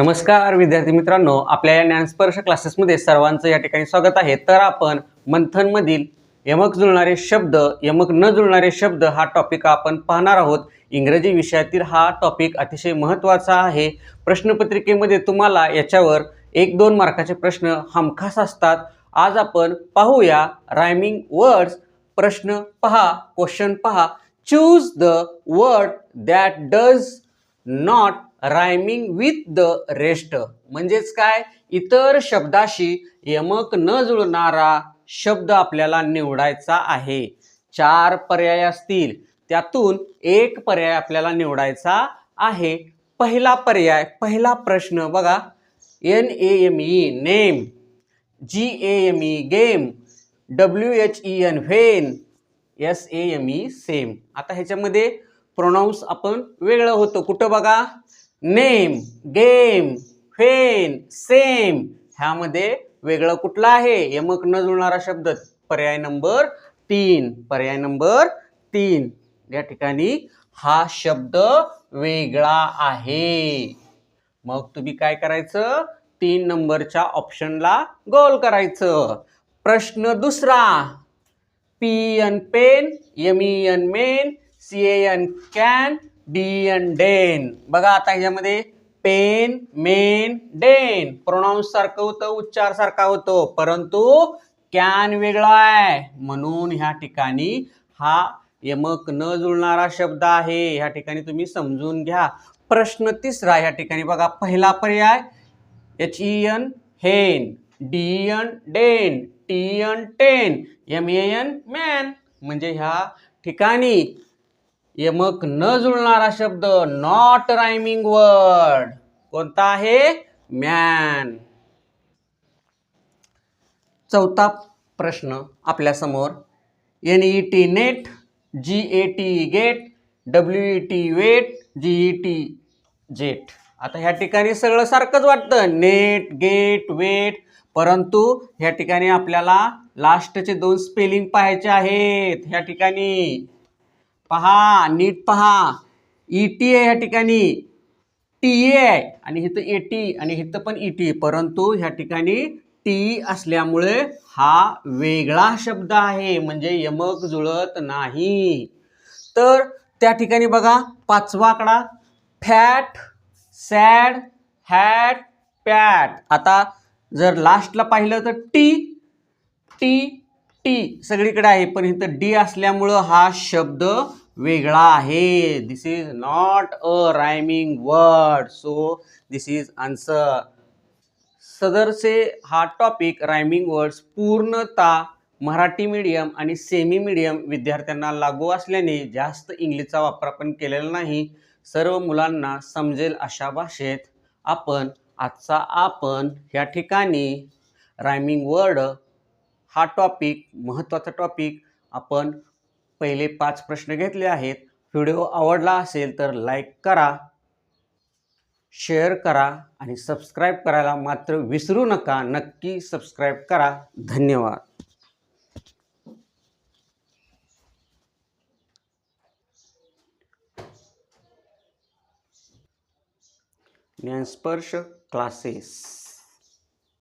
नमस्कार विद्यार्थी मित्रांनो, आपल्या या ज्ञानस्पर्श क्लासेसमध्ये सर्वांचं या ठिकाणी स्वागत आहे। तर आपण मंथनमधील यमक जुळणारे शब्द, यमक न जुळणारे शब्द हा टॉपिक आपण पाहणार आहोत। इंग्रजी विषयातील हा टॉपिक अतिशय महत्त्वाचा आहे। प्रश्नपत्रिकेमध्ये तुम्हाला याच्यावर 1-2 मार्काचे प्रश्न हमखास असतात। आज आपण पाहूया रायमिंग वर्ड्स। प्रश्न पहा, क्वेश्चन पहा। Choose the word that does not rhyming with the rest. म्हणजेच काय, इतर शब्दाशी यमक न जुळणारा शब्द आपल्याला निवडायचा आहे। 4 पर्याय असतील, त्यातून एक पर्याय आपल्याला निवडायचा आहे। पहिला पर्याय, पहिला प्रश्न बघा, NAME name, GAME game, WHEN when, SAME same. आता ह्याच्यामध्ये प्रोनाउन्स आपण वेगळं होतं। कुठं बघा, नेम, गेम, व्हेन, सेम, ह्यामध्ये वेगळं कुठलं आहे? यमक न जुळणारा शब्द पर्याय नंबर 3। पर्याय नंबर 3 या ठिकाणी हा शब्द वेगळा आहे। मग तुम्ही काय करायचं, 3 नंबरच्या ऑप्शनला गोल करायचं। प्रश्न दुसरा, PN pen, MEN men, CAN can, DN den. बघा आता ह्याच्यामध्ये पेन, मेन, डेन प्रोनाउन्स सारखं होतं, उच्चार सारखा होतो, परंतु कॅन वेगळा आहे, म्हणून ह्या ठिकाणी हा यमक न जुळणारा शब्द आहे। ह्या ठिकाणी तुम्ही समजून घ्या। प्रश्न तिसरा, ह्या ठिकाणी बघा, पहिला पर्याय HEN hen, DN den, TN ten, MAN man. म्हणजे ह्या ठिकाणी यमक न जुळणारा शब्द, नॉट रायमिंग वर्ड कोणता आहे? मॅन। चौथा प्रश्न आपल्या समोर, NET net, GAT gate, WET wet, GET jet. आता ह्या ठिकाणी सगळं सारखंच वाटतं, नेट, गेट, वेट, परंतु ह्या ठिकाणी आपल्याला लास्टचे 2 स्पेलिंग पाहायचे आहेत। ह्या ठिकाणी पहा, नीट पहा, ET आहे ह्या ठिकाणी, TA आहे, आणि इथं AT आणि इथं पण ET, परंतु ह्या ठिकाणी T असल्यामुळे हा वेगळा शब्द आहे, म्हणजे यमक जुळत नाही। तर त्या ठिकाणी बघा, 5वा आकडा, फॅट, सॅड, हॅट, पॅट। आता जर लास्टला पाहिलं तर टी सगळीकडे आहे, पण इथं D असल्यामुळं हा शब्द वेगळा आहे। This is not a rhyming word, so this is answer. सदरचे हा टॉपिक रायमिंग वर्ड्स पूर्णतः मराठी मीडियम आणि सेमी मीडियम विद्यार्थ्यांना लागू असल्याने जास्त इंग्लिशचा वापर आपण केलेला नाही। सर्व मुलांना समजेल अशा भाषेत आपण आपण या ठिकाणी रायमिंग वर्ड हा टॉपिक, महत्त्वाचा टॉपिक, आपण पहिले 5 प्रश्न घेतले आहेत। व्हिडिओ आवडला असेल तर लाईक करा, शेअर करा आणि सबस्क्राईब करायला मात्र विसरू नका। नक्की सबस्क्राईब करा। धन्यवाद। ज्ञानस्पर्श क्लासेस।